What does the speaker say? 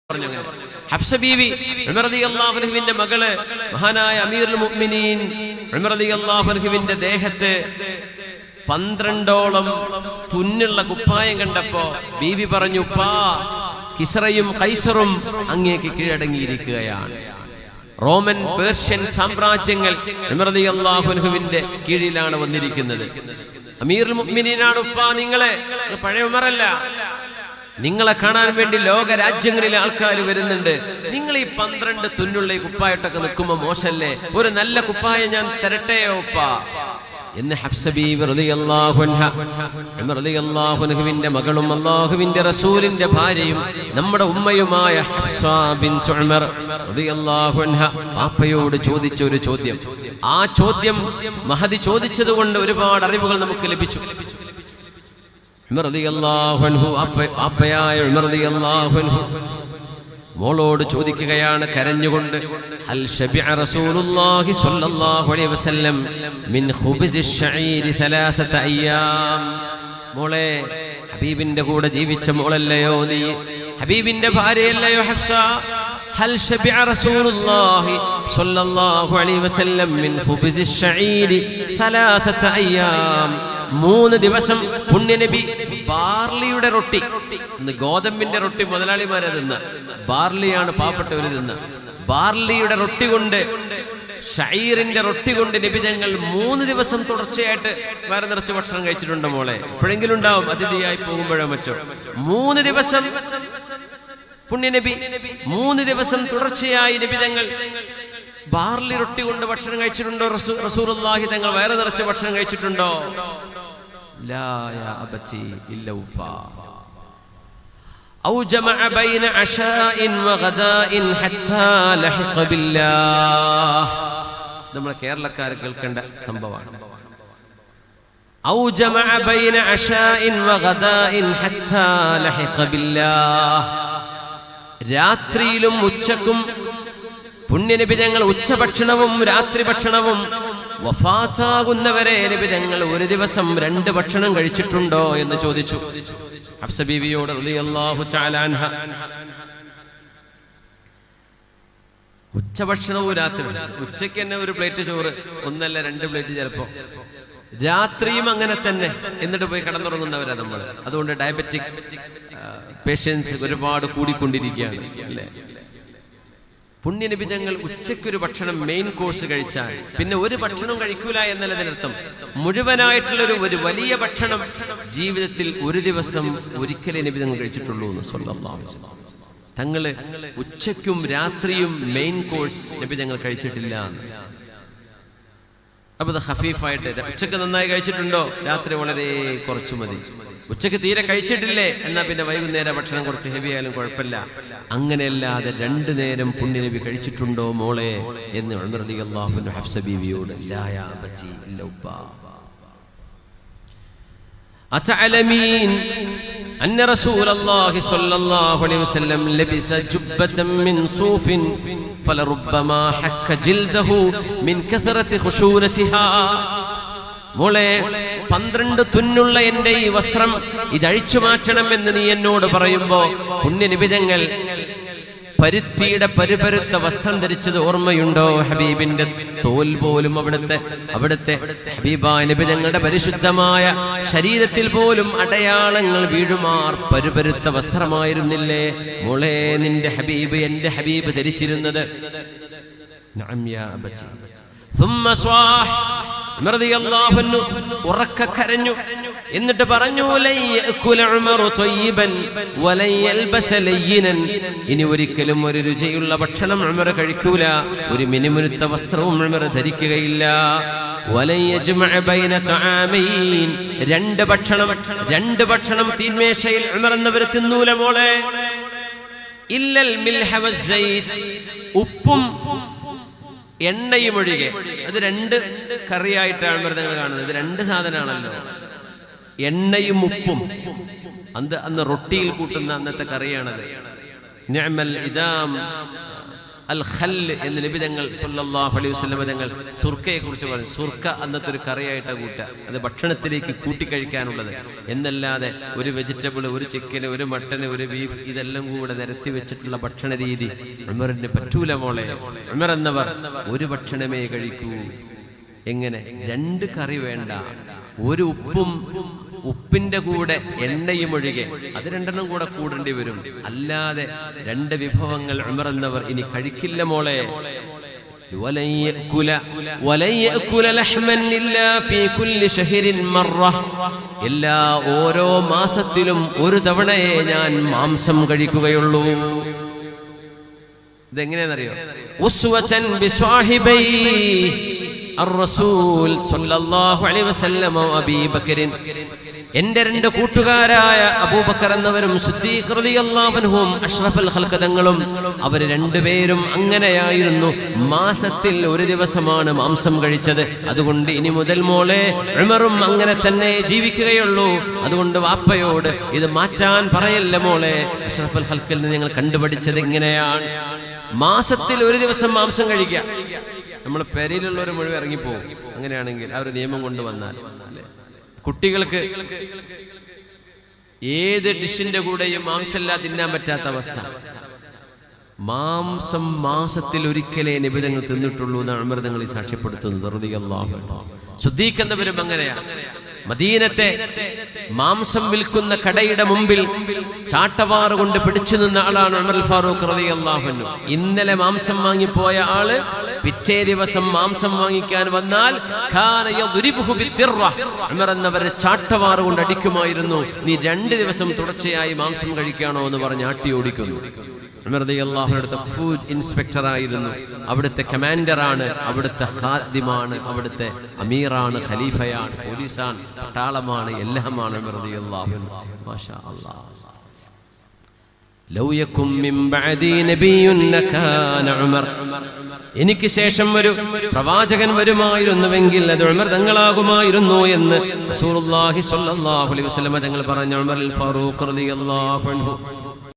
ഹഫ്സ ബീവി ഉമർ റളിയല്ലാഹു അൻഹുവിന്റെ മകള് മഹാനായ അമീറുൽ മുഅ്മിനീൻ ഉമർ റളിയല്ലാഹു അൻഹുവിന്റെ ദേഹത്ത് 12ഓളം തുന്നുള്ള കുപ്പായം കണ്ടപ്പോ ബീവി പറഞ്ഞു, ഉപ്പാ, കിസ്റയും കൈസറും അങ്ങേക്ക് കീഴടങ്ങിയിരിക്കുകയാണ്. റോമൻ പേർഷ്യൻ സാമ്രാജ്യങ്ങൾ ഉമർ റളിയല്ലാഹു അൻഹുവിന്റെ കീഴിലാണ് വന്നിരിക്കുന്നത്. അമീറുൽ മുഅ്മിനീനാണ് ഉപ്പാ, നിങ്ങളെ പഴയ ഉമറല്ല, നിങ്ങളെ കാണാൻ വേണ്ടി ലോക രാജ്യങ്ങളിലെ ആൾക്കാർ വരുന്നുണ്ട്. നിങ്ങൾ ഈ 12 തുന്നുള്ള ഈ കുപ്പായിട്ടൊക്കെ നിൽക്കുമ്പോ മോശല്ലേ, ഒരു നല്ല കുപ്പായം ഞാൻ തരട്ടെയോ ഉപ്പാ എന്ന് ഹഫ്സ ബീവി റളിയല്ലാഹു അൻഹ, ഉമർ റളിയല്ലാഹു അൻഹുവിന്റെ മകളും അല്ലാഹുവിന്റെ റസൂലിന്റെ ഭാര്യയും നമ്മുടെ ഉമ്മയുമായ ഹഫ്സ ബിൻത് ഉമർ റളിയല്ലാഹു അൻഹ പാപ്പയോട് ചോദിച്ച ഒരു ചോദ്യം. ആ ചോദ്യം മഹദി ചോദിച്ചതുകൊണ്ട് ഒരുപാട് അറിവുകൾ നമുക്ക് ലഭിച്ചു. ഉമർ റളിയല്ലാഹു അൻഹു, അപ്പയായ ഉമർ റളിയല്ലാഹു അൻഹു മോളോട് ചോദിക്കുകയാണ് കരഞ്ഞുകൊണ്ട്, ഹൽ ശബിഅ റസൂലുള്ളാഹി സ്വല്ലല്ലാഹു അലൈഹി വസല്ലം മിൻ ഖുബ്സി ശഈരി 3 അയ്യാം. മോളെ, ഹബീബിന്റെ കൂടെ ജീവിച്ച മോളല്ലയോ നീ, ഹബീബിന്റെ ഭാര്യയല്ലയോ ഹഫ്സ? ഹൽ ശബിഅ റസൂലുള്ളാഹി സ്വല്ലല്ലാഹു അലൈഹി വസല്ലം മിൻ ഖുബ്സി ശഈരി 3 അയ്യാം. 3 ദിവസം പുണ്യനബി ബാർലിയുടെ റൊട്ടി, ഗോതമ്പിന്റെ റൊട്ടി മുതലാളിമാരെ തിന്ന, ബാർലിയാണ് പാവപ്പെട്ടവര് തിന്ന, ബാർലിയുടെ റൊട്ടി കൊണ്ട്, ഷഈറിന്റെ റൊട്ടി കൊണ്ട് നബി തങ്ങൾ 3 ദിവസം തുടർച്ചയായിട്ട് വയറ് നിറച്ച് ഭക്ഷണം കഴിച്ചിട്ടുണ്ട്. മോളെ, എപ്പോഴെങ്കിലും ഉണ്ടാവും, അതിഥിയായി പോകുമ്പോഴോ മറ്റോ. 3 ദിവസം പുണ്യനബി 3 ദിവസം തുടർച്ചയായി നബി തങ്ങൾ ബാർലി റൊട്ടി കൊണ്ട് ഭക്ഷണം കഴിച്ചിട്ടുണ്ടോ? റസൂലുള്ളാഹി തങ്ങൾ വയറ് നിറച്ച് ഭക്ഷണം കഴിച്ചിട്ടുണ്ടോ? ലാ യാ അബതി ഇല്ല ഉപ്പാ. ഔ ജമഅ ബൈന അശാഇൻ വഗദാഇൻ ഹത്താ ലഹിഖ ബില്ലാഹ്. നമ്മുടെ കേരളക്കാർ കേൾക്കേണ്ട സംഭവമാണ്. ഔ ജമഅ ബൈന അശാഇൻ വഗദാഇൻ ഹത്താ ലഹിഖ ബില്ലാഹ്. രാത്രിയിലും ഉച്ചക്കും പുണ്യനബി തങ്ങൾ ഉച്ചഭക്ഷണവും രാത്രി ഭക്ഷണവും വഫാത്താകുന്നവരെ നബി തങ്ങൾ ഒരു ദിവസം 2 ഭക്ഷണം കഴിച്ചിട്ടുണ്ടോ എന്ന് ചോദിച്ചു ഹഫ്സ ബീവിയോട് റളിയല്ലാഹു തആല അൻഹ. ഉച്ചഭക്ഷണവും രാത്രി, ഉച്ചയ്ക്ക് തന്നെ ഒരു പ്ലേറ്റ് ചോറ്, 1 അല്ല 2 പ്ലേറ്റ് ചിലപ്പോ, രാത്രിയും അങ്ങനെ തന്നെ. എന്നിട്ട് പോയി കിടന്നുറങ്ങുന്നവരാ നമ്മൾ. അതുകൊണ്ട് ഡയബറ്റിക് പേഷ്യൻസ് ഒരുപാട് കൂടിക്കൊണ്ടിരിക്കുകയാണ് അല്ലേ. പുണ്യനബി തങ്ങൾ ഉച്ചയ്ക്കൊരു ഭക്ഷണം മെയിൻ കോഴ്സ് കഴിച്ചാൽ പിന്നെ ഒരു ഭക്ഷണം കഴിക്കൂല എന്നതിനർത്ഥം മുഴുവനായിട്ടുള്ളൊരു വലിയ ഭക്ഷണം ജീവിതത്തിൽ ഒരു ദിവസം ഒരിക്കലേ നബി തങ്ങൾ കഴിച്ചിട്ടുള്ളൂ എന്ന് സ്വല്ലല്ലാഹു അലൈഹി വസല്ലം. തങ്ങള് ഉച്ചയ്ക്കും രാത്രിയും മെയിൻ കോഴ്സ് നബി തങ്ങൾ കഴിച്ചിട്ടില്ല. അപ്പൊ അത് ഖഫീഫായിട്ട്, ഉച്ചക്ക് നന്നായി കഴിച്ചിട്ടുണ്ടോ? രാത്രി വളരെ കുറച്ചു മതി. ഉച്ചക്ക് തീരെ കഴിച്ചിട്ടില്ലേ എന്നാ പിന്നെ വൈകുന്നേരം ഭക്ഷണം കുറച്ച് ഹെവി ആയാലും കുഴപ്പമില്ല. അങ്ങനെയല്ലാതെ 2 നേരം പുണ്യനബി കഴിച്ചിട്ടുണ്ടോ മോളെ എന്ന് ഉമർ റളിയല്ലാഹു അൻഹു ഹഫ്സ ബീവിയോട് ലാ യാ അബതി ഇല്ല ഉപ്പാ. അതഅലമീൻ അന്ന റസൂലുള്ളാഹി സ്വല്ലല്ലാഹു അലൈഹി വസല്ലം ലബിസ ജുബ്ബതൻ മിൻ സൂഫിൻ ഫലറുബ്ബമാ ഹക്ക ജിൽദഹു മിൻ കസറതി ഖുശൂരതിഹാ. മോളെ, 12 തുന്നുള്ള എന്റെ ഈ വസ്ത്രം ഇതഴിച്ചു മാറ്റണം എന്ന് നീ എന്നോട് പറയുമ്പോ പുണ്യനബി തങ്ങൾ പരുത്തിയുടെ പരുപരുത്ത വസ്ത്രം ധരിച്ചത് ഓർമ്മയുണ്ടോ? ഹബീബിന്റെ തോൽ പോലും അവിടുത്തെ ഹബീബായ നബി തങ്ങളുടെ പരിശുദ്ധമായ ശരീരത്തിൽ പോലും അടയാളങ്ങൾ വീഴുമാർ പരുപരുത്ത വസ്ത്രമായിരുന്നില്ലേ മോളെ നിന്റെ ഹബീബ്, എന്റെ ഹബീബ് ധരിച്ചിരുന്നത്? നഅം യാ അബതി. ثم صاح ഉമർ റളിയല്ലാഹു അൻഹു ഉറക്കെ കരഞ്ഞു. എന്നിട്ട് പറഞ്ഞു, ലൻ യഅകുല ഉമറു തയ്യിബൻ വലൻ യൽബസ ലയ്യിനൻ. ഇനി ഒരിക്കലും ഒരു രുചിയുള്ള ഭക്ഷണം ഉമർ കഴിക്കൂല, ഒരു മിനുമിനുത്ത വസ്ത്രവും ഉമർ ധരിക്കുകയില്ല. വലൻ യജ്മഅ ബൈന തആമൈൻ. 2 ഭക്ഷണം തീന്മേശയിൽ ഉമർ എന്നവർ തിന്നൂല മോളെ. ഇല്ലൽ മിൽഹ വസ്സൈത്. ഉപ്പും എണ്ണയും ഒഴികെ. അത് 2 കറിയായിട്ടാണ് നിങ്ങൾ കാണുന്നത്. ഇത് 2 സാധനമാണല്ലോ, എണ്ണയും ഉപ്പും. അന്ന് റൊട്ടിയിൽ കൂട്ടുന്ന അന്നത്തെ കറിയാണത്. നിഅമൽ ഇദാം അൽ ഖല്ല് എന്ന് നബി തങ്ങൾ സല്ലല്ലാഹു അലൈഹി വസല്ലം തങ്ങൾ സുർക്കയെ കുറിച്ച് പറഞ്ഞു. സുർക്ക അന്നത്തെ ഒരു കറിയായിട്ടാണ് കൂട്ടുക, അത് ഭക്ഷണത്തിലേക്ക് കൂട്ടിക്കഴിക്കാനുള്ളത് എന്നല്ലാതെ ഒരു വെജിറ്റബിൾ, ഒരു ചിക്കന്, ഒരു മട്ടന്, ഒരു ബീഫ് ഇതെല്ലാം കൂടെ നിരത്തി വെച്ചിട്ടുള്ള ഭക്ഷണ രീതി ഉമറിന് പറ്റൂല മോളെ. ഉമർ എന്നവർ ഒരു ഭക്ഷണമേ കഴിക്കൂ. എങ്ങനെ? 2 കറി വേണ്ട, ഒരു ഉപ്പിന്റെ കൂടെ എണ്ണയും ഒഴികെ അത് 2 കൂടെ കൂടേണ്ടി വരും. അല്ലാതെ 2 വിഭവങ്ങൾ ഉമർ എന്നവർ ഇനി കഴിക്കില്ല മോളെ. എല്ലാ ഓരോ മാസത്തിലും ഒരു തവണയെ ഞാൻ മാംസം കഴിക്കുകയുള്ളൂ. ഇതെങ്ങനെയാണെന്നറിയോ? ഉസ്വതൻ ബിസ്വാഹിബൈ الرسول صلى الله عليه وسلم وابي بكر എന്റെ 2 കൂട്ടുകാരായ അബൂബക്കർ എന്നവരും സിദ്ദീഖ് റളിയല്ലാഹു അൻഹും അഷ്റഫുൽ ഖൽഖ് തങ്ങളും അവർ 2 പേരും അങ്ങനെയായിരുന്നു. മാസത്തിൽ ഒരു ദിവസമാണ് മാംസം കഴിച്ചത്. അതുകൊണ്ട് ഇനി മുതൽ മോളെ ഉമറും അങ്ങനെ തന്നെ ജീവിക്കുകയുള്ളൂ. അതുകൊണ്ട് വാപ്പയോട് ഇത് മാറ്റാൻ പറയല്ല മോളെ. അഷ്റഫുൽ ഖൽഖിൽ നിന്ന് ഞങ്ങൾ കണ്ടുപഠിച്ചത് ഇങ്ങനെയാണ്, മാസത്തിൽ ഒരു ദിവസം മാംസം കഴിക്കുക. നമ്മൾ പെരയിലുള്ളവർ മുഴുവൻ ഇറങ്ങിപ്പോകും. അങ്ങനെയാണെങ്കിൽ ആ ഒരു നിയമം കൊണ്ടുവന്നാൽ കുട്ടികൾക്ക് ഏത് ഡിഷിന്റെ കൂടെയും മാംസമില്ലാതെ തിന്നാൻ പറ്റാത്ത അവസ്ഥ. മാംസം മാസത്തിൽ ഒരിക്കലേ നിബിധങ്ങൾ തിന്നിട്ടുള്ളൂ എന്നാണ് ഉമർ തങ്ങൾ സാക്ഷ്യപ്പെടുത്തുന്നത് റളിയല്ലാഹു അൻഹു. സിദ്ദീഖ് എന്നവരും അങ്ങനെയാണ്. മദീനത്തെ മാംസം വിൽക്കുന്ന കടയുടെ മുമ്പിൽ ചാട്ടവാറ് കൊണ്ട് പിടിച്ചു നിന്ന ആളാണ് ഉമർ ഫാറൂഖ് റളിയല്ലാഹു അൻഹു. ഇന്നലെ മാംസം വാങ്ങിപ്പോയ ആള് പിറ്റേ ദിവസം മാംസം വാങ്ങിക്കാൻ വന്നാൽ ഉമർ എന്നവരെ ചാട്ടവാറ് കൊണ്ട് അടിക്കുമായിരുന്നു. നീ 2 ദിവസം തുടർച്ചയായി മാംസം കഴിക്കാണോ എന്ന് പറഞ്ഞ് ആട്ടി ഓടിക്കുന്നു. ഉമർ റളിയല്ലാഹു അൻഹു ഫുഡ് ഇൻസ്പെക്ടർ ആയിരുന്നു, അവിടുത്തെ കമാൻഡറാണ്, അവിടുത്തെ ഖാദിമാണ്, അവിടുത്തെ അമീറാണ്, ഖലീഫയാണ്, പോലീസാണ്, പട്ടാളമാണ്, എല്ലാമാണ് ഉമർ റളിയല്ലാഹു അൻഹു. മാഷാ അല്ലാഹ്. ലൗ യകും മിൻ ബഅദി നബിയ്യുൻ ലകാന ഉമർ, എനിക്ക് ശേഷം ഒരു പ്രവാചകൻ വരുമായിരുന്നുവെങ്കിൽ അത് ഉമർ തങ്ങളാകുമായിരുന്നു എന്ന് റസൂലുള്ളാഹി സ്വല്ലല്ലാഹു അലൈഹി വസല്ലം തങ്ങൾ പറഞ്ഞു. ഉമർ അൽ ഫാറൂഖ് റളിയല്ലാഹു അൻഹു